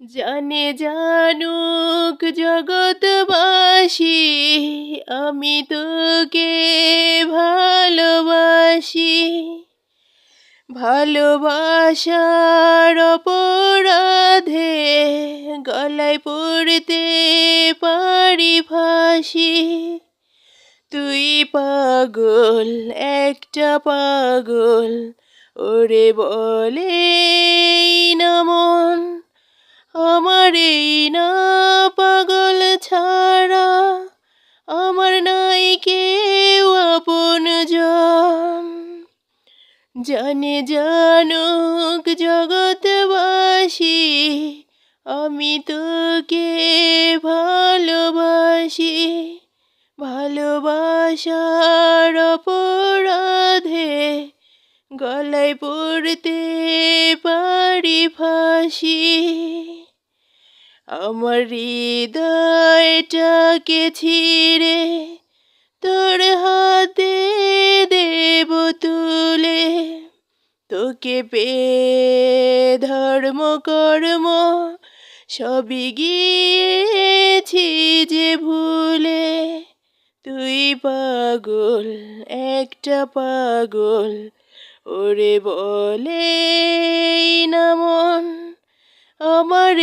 জানে জানুক জগৎবাসী, আমি তোকে ভালোবাসি। ভালোবাসার অপরাধে গলায় পড়তে পারি ফাঁসি। তুই পাগল, একটা পাগল, ওরে বলে না মন। আমার এই না পাগল ছাড়া আমার নাই কেউ আপনজন। জানে জানুক জগৎবাসী, আমি তোকে ভালোবাসি। ভালোবাসার অপরাধে গলায় পড়তে পারি ফাঁসি। আমার হৃদয়টাকে ছিঁড়ে তোর হাতে দেব তুলে। তোকে পেয়ে ধর্ম কর্ম সবই গিয়েছি যে ভুলে। তুই পাগল, একটা পাগল, ওরে বলে না মন। আমার